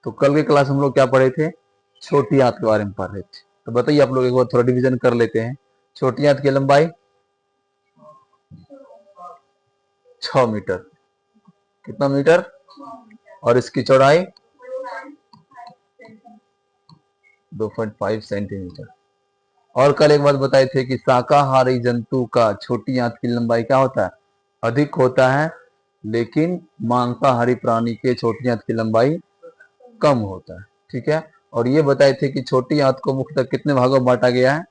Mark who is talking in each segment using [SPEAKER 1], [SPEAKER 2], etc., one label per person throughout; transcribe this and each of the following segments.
[SPEAKER 1] तो कल के क्लास हम लोग क्या पढ़े थे? छोटी आंत के बारे में पढ़ रहे थे। तो बताइए आप लोग, एक बार थोड़ा डिवीजन कर लेते हैं। छोटी आंत की लंबाई 6 मीटर। कितना मीटर? और इसकी चौड़ाई 2.5 सेंटीमीटर। और कल एक बात बताए थे कि शाकाहारी जंतु का छोटी आंत की लंबाई क्या होता है? अधिक होता है, लेकिन मांसाहारी प्राणी के छोटी आंत की लंबाई कम होता है। ठीक है। और ये बताए थे कि छोटी आंत को मुख्यतः कितने भागों में बांटा गया है?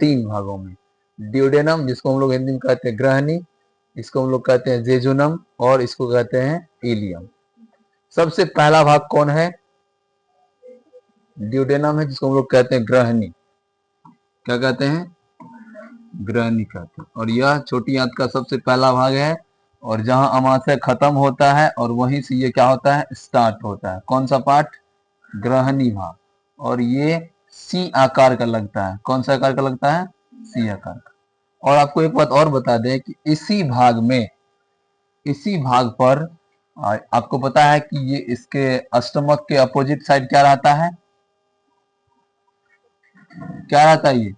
[SPEAKER 1] 3 भागों में। ड्यूडेनम, जिसको हम लोग हिंदी में कहते हैं ग्रहणी, इसको हम लोग कहते हैं जेजुनम, और इसको कहते हैं इलियम। सबसे पहला भाग कौन है? ड्यूडेनम है, जिसको हम लोग कहते हैं ग्रहणी। क्या कहते हैं? ग्रहणी कहते हैं। और यह छोटी आंत का सबसे पहला भाग है, और जहां अमाशय खत्म होता है और वहीं से ये क्या होता है? स्टार्ट होता है। कौन सा पार्ट? ग्रहणी भाग। और ये सी आकार का लगता है। कौन सा आकार का लगता है? सी आकार का। और आपको एक बात और बता दें कि इसी भाग पर आपको पता है कि ये इसके स्टमक के अपोजिट साइड क्या रहता है? क्या रहता है ये?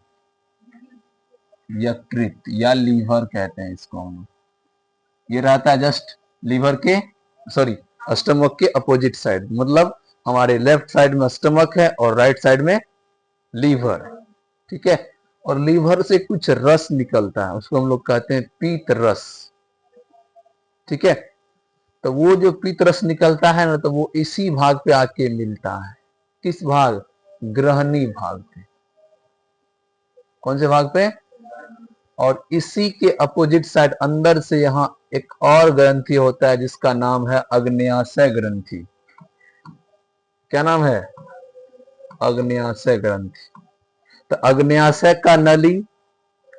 [SPEAKER 1] यकृत या लीवर कहते हैं इसको हम। ये रहता है जस्ट लीवर के, सॉरी, स्टमक के अपोजिट साइड। मतलब हमारे लेफ्ट साइड में स्टमक है और राइट साइड में लीवर। ठीक है। और लीवर से कुछ रस निकलता है, उसको हम लोग कहते हैं पीत रस। ठीक है। तो वो जो पीत रस निकलता है ना, तो वो इसी भाग पे आके मिलता है। किस भाग? ग्रहणी भाग पे। कौन से भाग पे? और इसी के अपोजिट साइड अंदर से यहाँ एक और ग्रंथि होता है, जिसका नाम है अग्न्याशय ग्रंथि। क्या नाम है? अग्न्याशय ग्रंथि। तो अग्न्याशय का नली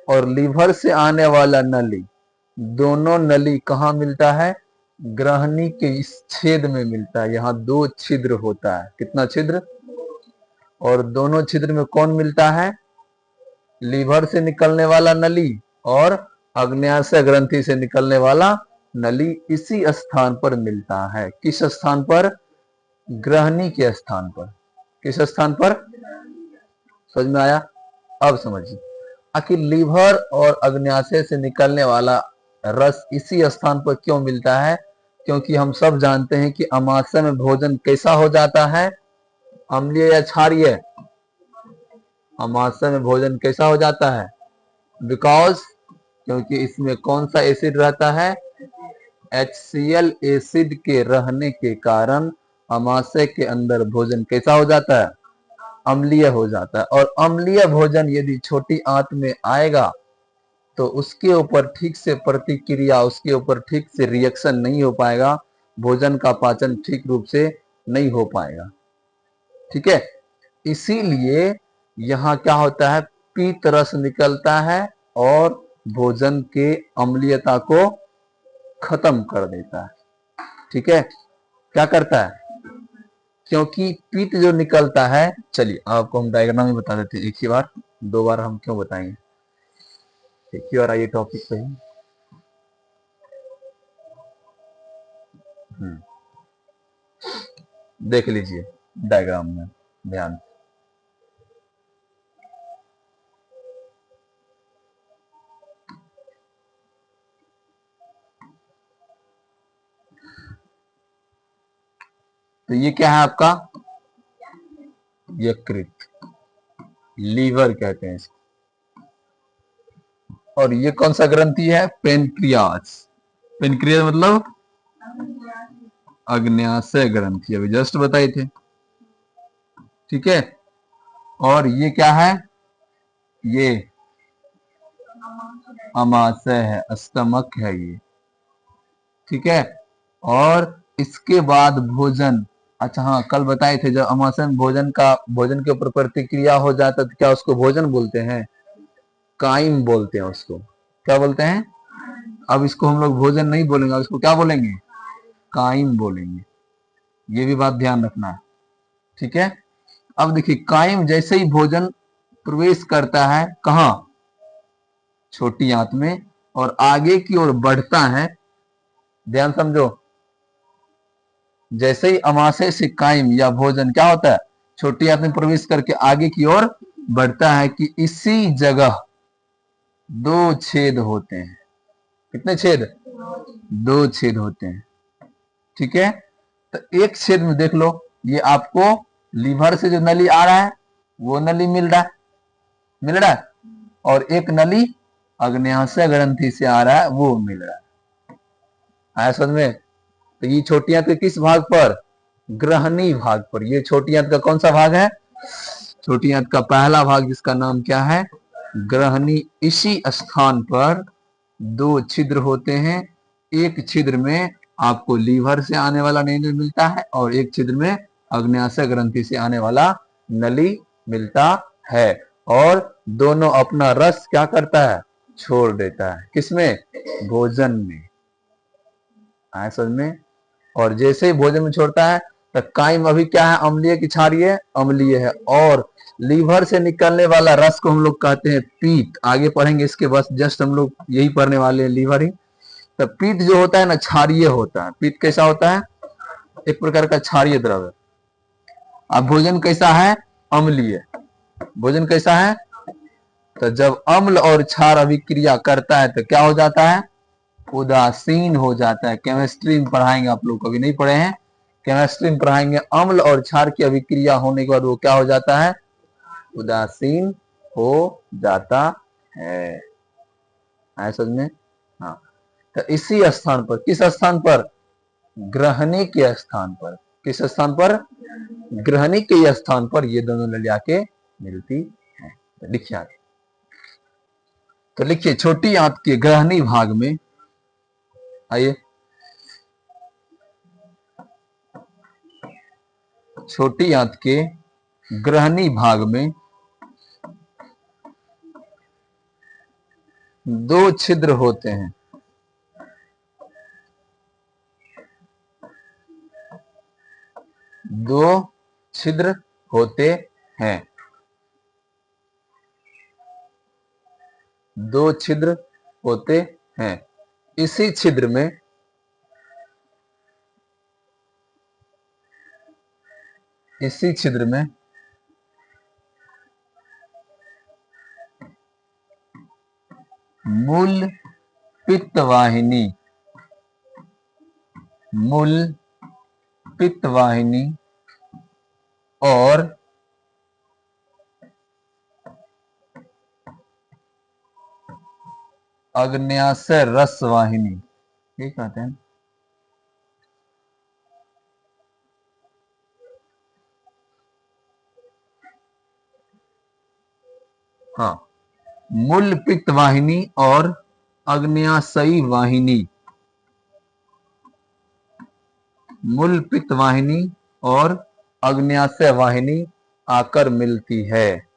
[SPEAKER 1] और लीवर से आने वाला नली, दोनों नली कहाँ मिलता है? ग्रहणी के इस छेद में मिलता है। यहाँ 2 छिद्र होता है। कितना छिद्र? और दोनों छिद्र में कौन मिलता है? लीवर से निकलने वाला नली और अग्न्याशय ग्रंथि से निकलने वाला नली इसी स्थान पर मिलता है। किस स्थान पर? ग्रहणी के स्थान पर। किस स्थान पर? समझ में आया? अब समझिए, आखिर लीवर और अग्न्याशय से निकलने वाला रस इसी स्थान पर क्यों मिलता है? क्योंकि हम सब जानते हैं कि अमाशय में भोजन कैसा हो जाता है? अम्लीय या क्षारीय? अमाशय में भोजन कैसा हो जाता है? बिकॉज, क्योंकि इसमें कौन सा एसिड रहता है? HCl एसिड के रहने के कारण अमाशय के अंदर भोजन कैसा हो जाता है? अम्लीय हो जाता है। और अम्लीय भोजन यदि छोटी आंत में आएगा तो उसके ऊपर ठीक से प्रतिक्रिया, उसके ऊपर ठीक से रिएक्शन नहीं हो पाएगा। भोजन का पाचन ठीक रूप से नहीं हो पाएगा। ठीक है। इसीलिए यहाँ क्या होता है? पीत रस निकलता है और भोजन के अम्लीयता को खत्म कर देता है। ठीक है। क्या करता है? क्योंकि पीत जो निकलता है, चलिए आपको हम डायग्राम में बता देते हैं एक ही बार, 2 बार हम क्यों बताएंगे, एक ही बार आइए टॉपिक पे ही। देख लीजिए डायग्राम में ध्यान। तो ये क्या है आपका? यकृत, लीवर कहते हैं इसको। और ये कौन सा ग्रंथि है? पेनक्रियास। पेनक्रियास मतलब अग्न्याशय ग्रंथि, अभी जस्ट बताए थे। ठीक है। और ये क्या है? ये अमाशय है, स्टमक है ये। ठीक है। और इसके बाद भोजन, अच्छा हाँ, कल बताए थे जब अमाशय में भोजन के ऊपर प्रतिक्रिया हो जाता है तो क्या उसको भोजन बोलते हैं? काइम बोलते हैं उसको। क्या बोलते हैं? अब इसको हम लोग भोजन नहीं बोलेंगे, इसको क्या बोलेंगे? काइम बोलेंगे। ये भी बात ध्यान रखना है। ठीक है। अब देखिए, काइम जैसे ही भोजन प्रवेश करता है कहां? छोटी आंत में, और आगे की ओर बढ़ता है। ध्यान समझो, जैसे ही अमाशय से कायम या भोजन क्या होता है, छोटी आंत में प्रवेश करके आगे की ओर बढ़ता है कि इसी जगह दो छेद होते हैं। कितने छेद? दो छेद होते हैं। ठीक है, तो एक छेद में देख लो, ये आपको लीवर से जो नली आ रहा है वो नली मिल रहा है, और एक नली अग्न्याशय ग्रंथि से आ रहा है वो मिल रहा है। आया समझ में? तो ये छोटी आंत के किस भाग पर? ग्रहणी भाग पर। ये छोटी आंत का कौन सा भाग है? छोटी आंत का पहला भाग, जिसका नाम क्या है? ग्रहणी। इसी स्थान पर दो छिद्र होते हैं। एक छिद्र में आपको लीवर से आने वाला नली मिलता है और एक छिद्र में अग्न्याशय ग्रंथि से आने वाला नली मिलता है, और दोनों अपना रस क्या करता है? छोड़ देता है। किसमें? भोजन में। आया समझ में? और जैसे ही भोजन में छोड़ता है तो काइम अभी क्या है? अम्लीय की क्षारीय? अम्लीय है। और लीवर से निकलने वाला रस को हम लोग कहते हैं पीत। आगे पढ़ेंगे इसके, बस जस्ट हम लोग यही पढ़ने वाले हैं, लीवर ही। तो पीत जो होता है ना, क्षारीय होता है। पीत कैसा होता है? एक प्रकार का क्षारीय द्रव्य। अब भोजन कैसा है? अम्लीय। भोजन कैसा है? तो जब अम्ल और क्षार अभिक्रिया करता है तो क्या हो जाता है? उदासीन हो जाता है। केमिस्ट्री में पढ़ाएंगे, आप लोग कभी नहीं पढ़े हैं, केमिस्ट्री में पढ़ाएंगे। अम्ल और क्षार की अभिक्रिया होने के बाद वो क्या हो जाता है? उदासीन हो जाता है। समझ में? हाँ, तो इसी स्थान पर, किस स्थान पर? ग्रहणी के स्थान पर। किस स्थान पर? ग्रहणी के स्थान पर ये दोनों नली आके मिलती है। तो लिखिए आगे। तो लिखिए, छोटी आंत के ग्रहणी भाग में, आइए, छोटी आंत के ग्रहणी भाग में दो छिद्र होते हैं। दो छिद्र होते हैं। दो छिद्र होते हैं। इसी छिद्र में, इसी छिद्र में मूल पित्त वाहिनी, मूल पित्त वाहिनी और अग्न्याशय रस वाहिनी, ये कहते हैं। हाँ, मूल पित्त वाहिनी और अग्न्याशयी वाहिनी, मूल पित्त वाहिनी और अग्न्याशय वाहिनी आकर मिलती है।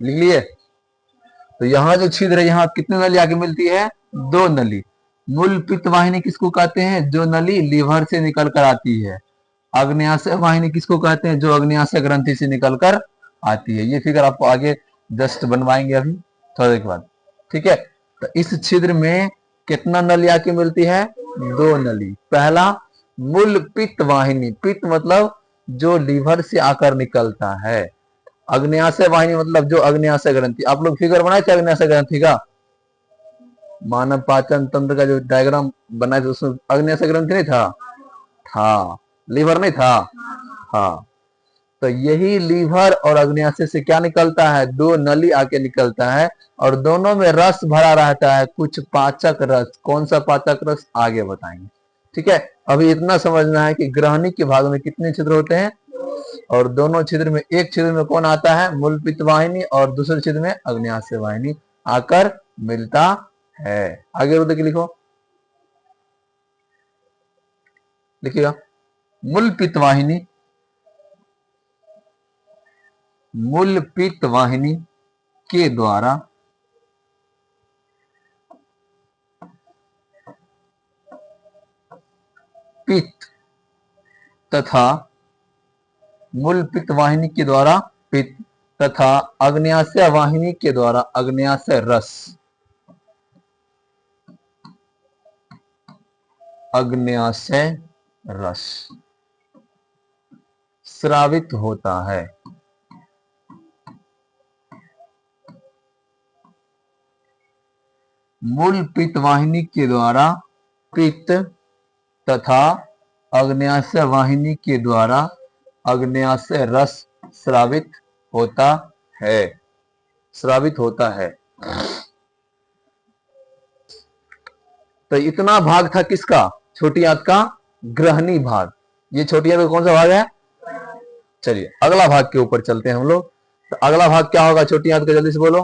[SPEAKER 1] लिख लिए? तो यहां जो छिद्र है, यहां कितने नली आके मिलती है? दो नली। मूल पित्त वाहिनी किसको कहते हैं? जो नली लीवर से निकल कर आती है। अग्न्याशय वाहिनी किसको कहते हैं? जो अग्न्याशय ग्रंथि से निकल कर आती है। ये फिगर आपको आगे जस्ट बनवाएंगे अभी थोड़ी देर के बाद। ठीक है, तो इस छिद्र में कितना नली आके मिलती है? दो नली। पहला मूल पित्त वाहिनी, पित्त मतलब जो लीवर से आकर निकलता है। अग्न्याशय वाहिनी मतलब जो अग्न्याशय ग्रंथि। आप लोग फिगर बनाए थे अग्न्याशय ग्रंथि का? मानव पाचन तंत्र का जो डायग्राम बनाए थे उसमें अग्न्याशय ग्रंथि नहीं था? हाँ, लीवर नहीं था? हाँ, तो यही लीवर और अग्न्याशय से क्या निकलता है? दो नली आके निकलता है, और दोनों में रस भरा रहता है, कुछ पाचक रस। कौन सा पाचक रस? आगे बताएंगे। ठीक है, अभी इतना समझना है कि ग्रहणी के भाग में कितने छिद्र होते हैं, और दोनों छिद्र में, एक छिद्र में कौन आता है? मूल पित्त वाहिनी, और दूसरे छिद्र में अग्न्याशय वाहिनी आकर मिलता है। आगे रुद्र के लिखो, लिखिएगा। मूल पित्त वाहिनी, मूल पित्त वाहिनी के द्वारा पित्त तथा, मूल पित्त वाहिनी के द्वारा पित्त तथा अग्न्याशय वाहिनी के द्वारा अग्न्याशय रस, अग्न्याशय रस स्रावित होता है। मूल पित्त वाहिनी के द्वारा पित्त तथा अग्न्याशय वाहिनी के द्वारा अग्न्याशय रस स्रावित होता है। स्रावित होता है। तो इतना भाग था किसका? छोटी आंत का ग्रहणी भाग। ये छोटी आंत का कौन सा भाग है? चलिए अगला भाग के ऊपर चलते हैं हम लोग। तो अगला भाग क्या होगा छोटी आंत का? जल्दी से बोलो।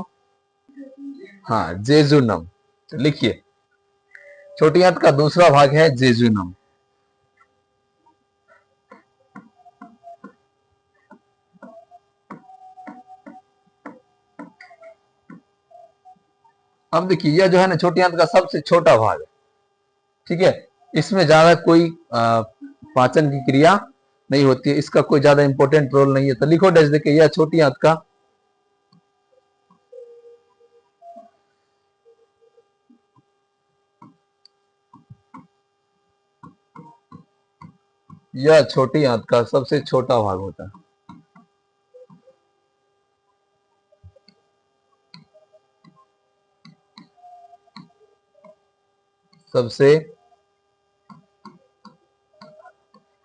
[SPEAKER 1] हाँ, जेजुनम। तो लिखिए, छोटी आंत का दूसरा भाग है जेजुनम। अब देखिए, यह जो है ना छोटी आंत का सबसे छोटा भाग है। ठीक है, इसमें ज्यादा कोई पाचन की क्रिया नहीं होती है, इसका कोई ज्यादा इंपॉर्टेंट रोल नहीं है। तो लिखो डैश देखिए, यह छोटी आंत का यह छोटी आंत का सबसे छोटा भाग होता है। सबसे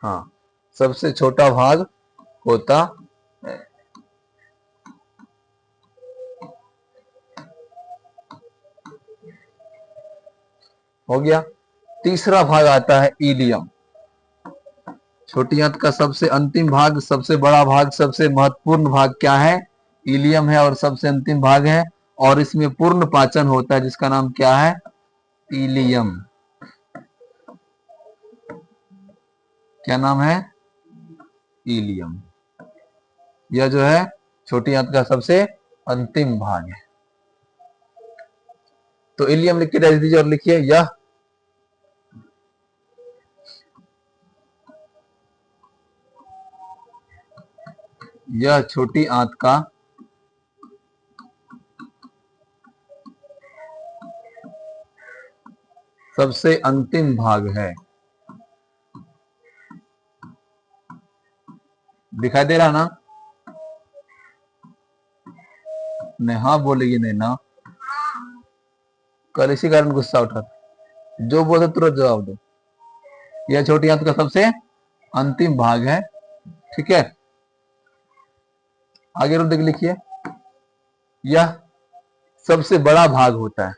[SPEAKER 1] हाँ, सबसे छोटा भाग होता है। हो गया। तीसरा भाग आता है इलियम। छोटी आंत का सबसे अंतिम भाग, सबसे बड़ा भाग, सबसे महत्वपूर्ण भाग क्या है? इलियम है और सबसे अंतिम भाग है, और इसमें पूर्ण पाचन होता है जिसका नाम क्या है? इलियम। क्या नाम है? इलियम। यह जो है छोटी आंत का सबसे अंतिम भाग है। तो इलियम लिख के डाल दीजिए और लिखिए यह छोटी आंत का सबसे अंतिम भाग है। दिखाई दे रहा ना? नहीं, हाँ बोलेगी नहीं ना? कल इसी कारण गुस्सा उठा था। जो बोले तुरंत जवाब दो। यह छोटी आंत का सबसे अंतिम भाग है। ठीक है, आगे रुक देख लिखिए, यह सबसे बड़ा भाग होता है।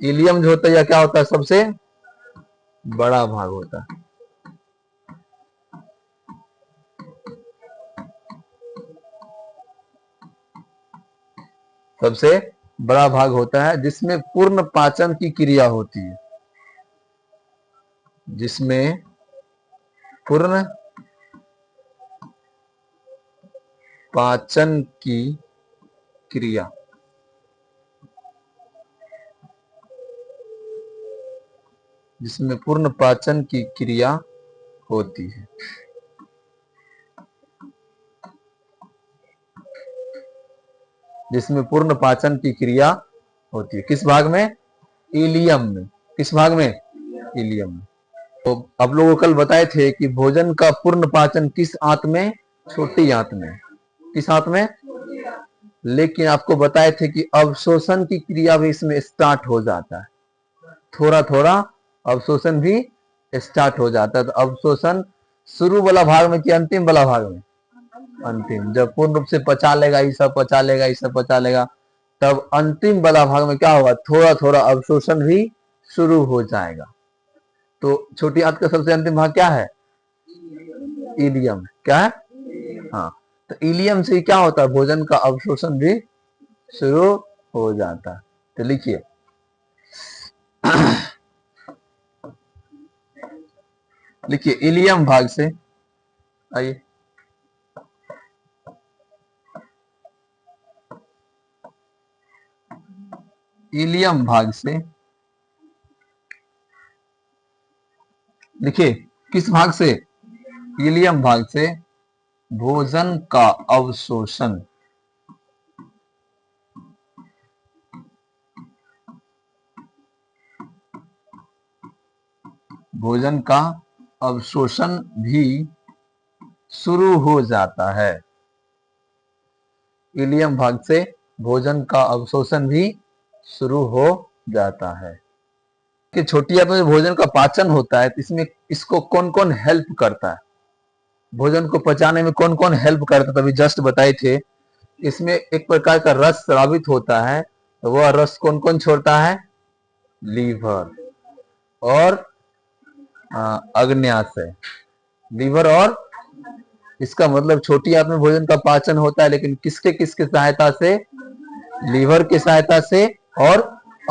[SPEAKER 1] इलियम जो होता है यह क्या होता है? सबसे बड़ा भाग होता है। सबसे बड़ा भाग होता है जिसमें पूर्ण पाचन की क्रिया होती है। जिसमें पूर्ण पाचन की क्रिया जिसमें पूर्ण पाचन की क्रिया होती है। जिसमें पूर्ण पाचन की क्रिया होती है। किस भाग में? इलियम में। किस भाग में? इलियम में। तो आप लोगों को कल बताए थे कि भोजन का पूर्ण पाचन किस आंत में? छोटी आंत में। किस आंत में? लेकिन आपको बताए थे कि अवशोषण की क्रिया भी इसमें स्टार्ट हो जाता है। थोड़ा थोड़ा अवशोषण भी स्टार्ट हो जाता है। तो अवशोषण शुरू वाला भाग में कि अंतिम वाला भाग में? अंतिम। जब पूर्ण रूप से पचा लेगा, ये सब पचा लेगा, ये सब पचा लेगा, तब अंतिम वाला भाग में क्या होगा? थोड़ा थोड़ा अवशोषण भी शुरू हो जाएगा। तो छोटी आंत का सबसे अंतिम भाग क्या है? इलियम। क्या है? हाँ, तो इलियम से क्या होता है? भोजन का अवशोषण भी शुरू हो जाता है। तो लिखिए, लिखिए इलियम भाग से, आइए, इलियम भाग से, लिखिए किस भाग से? इलियम भाग से भोजन का भोजन का अवशोषण भी शुरू हो जाता है। इलियम भाग से भोजन का अवशोषण भी शुरू हो जाता है। कि छोटी आंत में भोजन का पाचन होता है, इसमें इसको कौन कौन हेल्प करता है, भोजन को पचाने में कौन कौन हेल्प करता है, तभी जस्ट बताए थे। इसमें एक प्रकार का रस स्रावित होता है, तो वह रस कौन कौन छोड़ता है, लीवर और अग्न्याशय। लीवर और, इसका मतलब छोटी आंत में भोजन का पाचन होता है, लेकिन किसके किसके सहायता से, लीवर की सहायता से और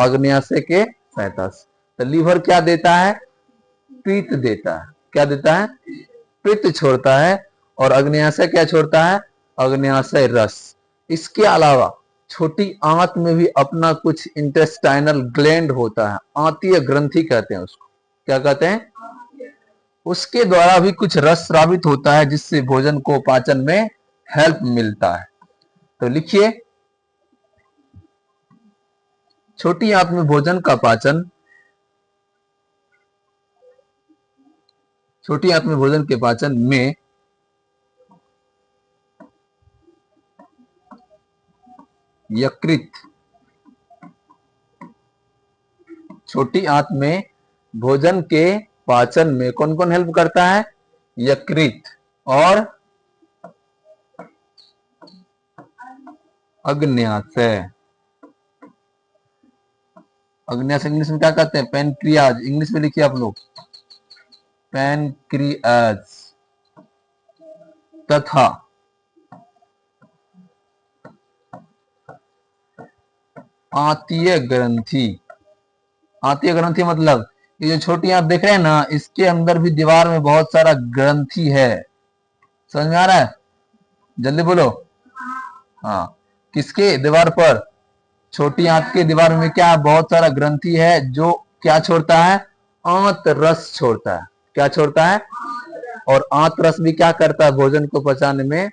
[SPEAKER 1] अग्न्याशय के सहायता से। तो लीवर क्या देता है, पित्त देता है। क्या देता है, पित्त छोड़ता है। और अग्न्याशय क्या छोड़ता है, अग्न्याशय रस। इसके अलावा छोटी आंत में भी अपना कुछ इंटेस्टाइनल ग्लैंड होता है, आंतीय ग्रंथि कहते हैं उसको। क्या कहते हैं, उसके द्वारा भी कुछ रस स्रावित होता है, जिससे भोजन को पाचन में हेल्प मिलता है। तो लिखिए, छोटी आंत में भोजन का पाचन, छोटी आंत में भोजन के पाचन में यकृत, छोटी आंत में भोजन के पाचन में कौन कौन हेल्प करता है, यकृत और अग्न्याशय। अग्न्याशय इंग्लिश में क्या कहते हैं, पैनक्रियाज। इंग्लिश में लिखिए आप लोग, पैनक्रियाज। तथा आंतीय ग्रंथि। आंतीय ग्रंथि मतलब ये जो छोटी आंत देख रहे हैं ना, इसके अंदर भी दीवार में बहुत सारा ग्रंथि है। समझ में आ रहा है, जल्दी बोलो। हाँ, किसके दीवार पर, छोटी आंत के दीवार में क्या, बहुत सारा ग्रंथि है, जो क्या छोड़ता है, आंत रस छोड़ता है। क्या छोड़ता है, और आंत रस भी क्या करता है, भोजन को पचाने में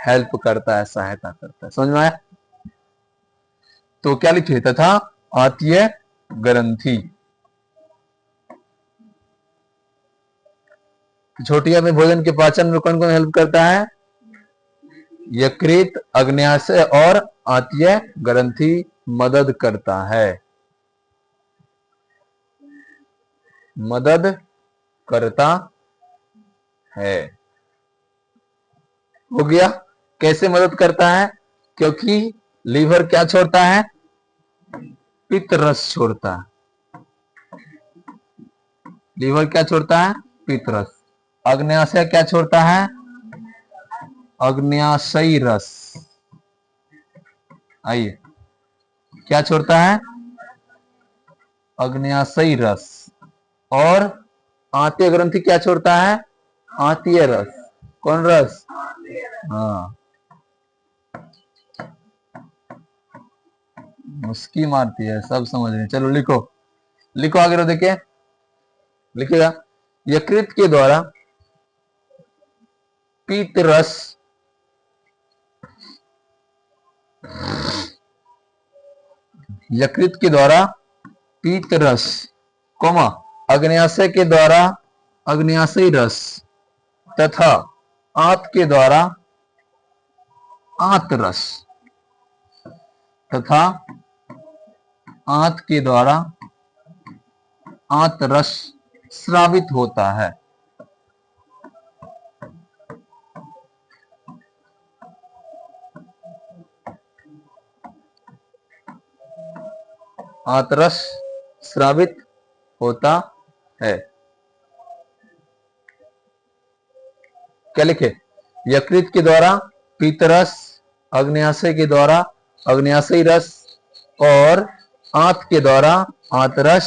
[SPEAKER 1] हेल्प करता है, सहायता करता है। समझ में आया। तो क्या लिखे, तथा आंतीय ग्रंथि। छोटी आंत में भोजन के पाचन में कौन कौन हेल्प करता है, यकृत, अग्न्याशय और आंतीय ग्रंथि मदद करता है, मदद करता है। हो गया, कैसे मदद करता है, क्योंकि लीवर क्या छोड़ता है, पित्त रस छोड़ता है। लीवर क्या छोड़ता है, पित्त रस। अग्न्याशय क्या छोड़ता है, अग्न्याशयी रस। आइए, क्या छोड़ता है, अग्न्याशयी रस। और आंतीय ग्रंथि क्या छोड़ता है, आंतीय रस। कौन रस, हाँ, मुस्की मारती है, सब समझ रहे हैं। चलो लिखो, लिखो आगे देखिए, लिखिएगा, यकृत के द्वारा पीत रस, यकृत के द्वारा पीत रस, कोमा, अग्न्याशय के द्वारा अग्न्याशयी रस, तथा आंत के द्वारा आंत रस, तथा आंत के द्वारा आंत रस स्रावित होता है। आंत रस स्रावित होता है। क्या लिखे, यकृत के द्वारा पीत रस, अग्न्याशय के द्वारा अग्न्याशयी रस और आंत के द्वारा आंत रस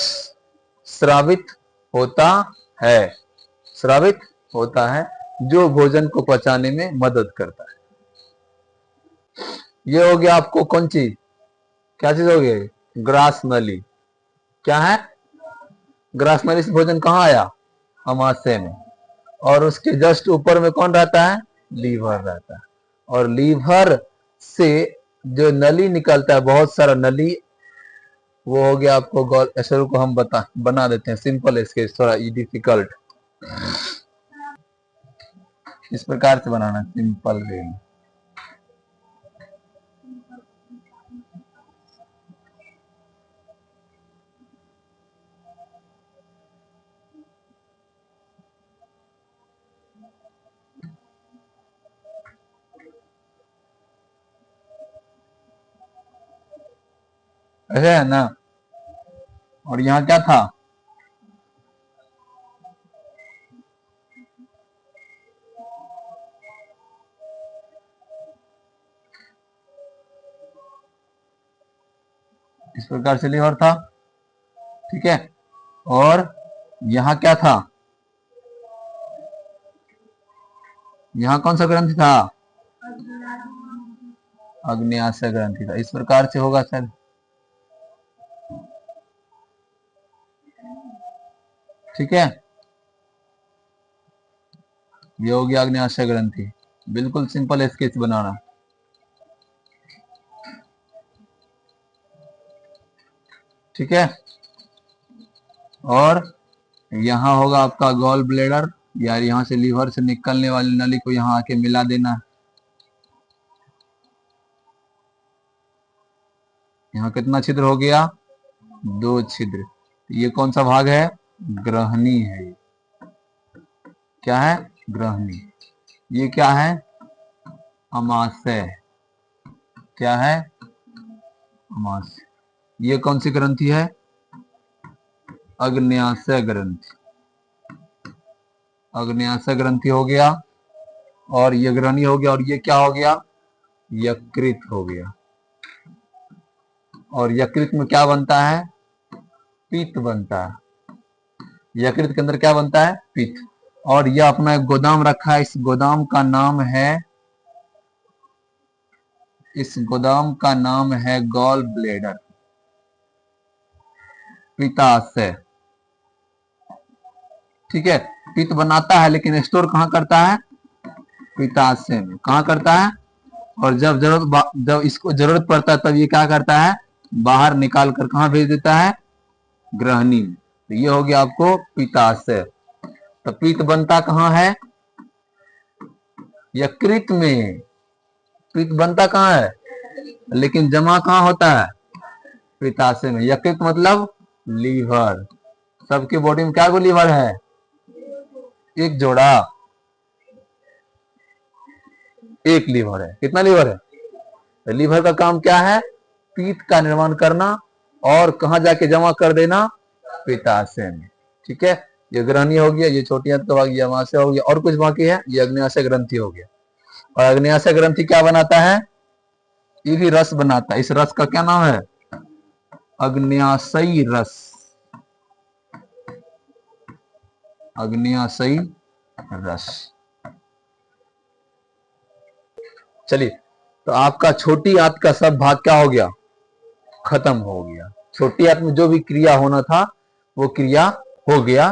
[SPEAKER 1] स्रावित होता है, स्रावित होता है, जो भोजन को पचाने में मदद करता है। ये हो गया आपको कौन चीज, क्या चीज हो गई, ग्रास नली। क्या है, ग्रास नली से भोजन कहाँ आया, अमाशय में, और उसके जस्ट ऊपर में कौन रहता है, लीवर रहता है। और लीवर से जो नली निकलता है, बहुत सारा नली वो हो गया आपको गॉल। ऐसे को हम बना देते हैं सिंपल स्केच, थोड़ा डिफिकल्ट। इस प्रकार से बनाना सिंपल वे में। ऐसे है ना। और यहाँ क्या था, इस प्रकार से लीवर था, ठीक है। और यहाँ क्या था, यहाँ कौन सा ग्रंथि था, अग्न्याशय ग्रंथि था। इस प्रकार से होगा सर, ठीक है। ये हो गया अग्न्याशय ग्रंथि। बिल्कुल सिंपल स्केच बनाना, ठीक है। और यहाँ होगा आपका गॉल ब्लेडर, यार यहाँ से लीवर से निकलने वाली नली को यहाँ आके मिला देना। यहाँ कितना छिद्र हो गया, 2 छिद्र। ये कौन सा भाग है, ग्रहणी है। क्या है, ग्रहणी। ये क्या है, अमाशय। क्या है, अमाशय। ये कौन सी ग्रंथि है, अग्न्याशय ग्रंथि। अग्न्याशय ग्रंथि हो गया। और ये ग्रहणी हो गया। और ये क्या हो गया, यकृत हो गया। और यकृत में क्या बनता है, पित्त बनता है। यकृत के अंदर क्या बनता है, पित्त। और यह अपना एक गोदाम रखा है, इस गोदाम का नाम है, इस गोदाम का नाम है गॉल ब्लेडर, पित्ताशय, ठीक है। पित्त बनाता है लेकिन स्टोर कहाँ करता है, पित्ताशय में। कहाँ करता है, और जब इसको जरूरत पड़ता है तब ये क्या करता है, बाहर निकाल कर कहाँ भेज देता है, ग्रहणी में। तो ये हो गया आपको पित्ताशय। तो पित्त बनता कहाँ है, यकृत में। पित्त बनता कहाँ है, लेकिन जमा कहाँ होता है, पित्ताशय में। यकृत मतलब लीवर। सबके बॉडी में क्या गो लीवर है, एक जोड़ा, एक लीवर है। कितना लीवर है, तो लीवर का काम क्या है, पित्त का निर्माण करना और कहां जाके जमा कर देना, पित्ताशय में, ठीक है। ये ग्रहणी हो गया, ये छोटी आंत का भाग, ये अमाशय हो गया। और कुछ बाकी है, ये अग्न्याशय ग्रंथि हो गया। और अग्न्याशय ग्रंथि क्या बनाता है, ये भी रस बनाता है। इस रस का क्या नाम है, अग्न्याशयी रस। अग्न्याशयी रस। चलिए, तो आपका छोटी आंत का सब भाग क्या हो गया, खत्म हो गया। छोटी आंत में जो भी क्रिया होना था वो क्रिया हो गया।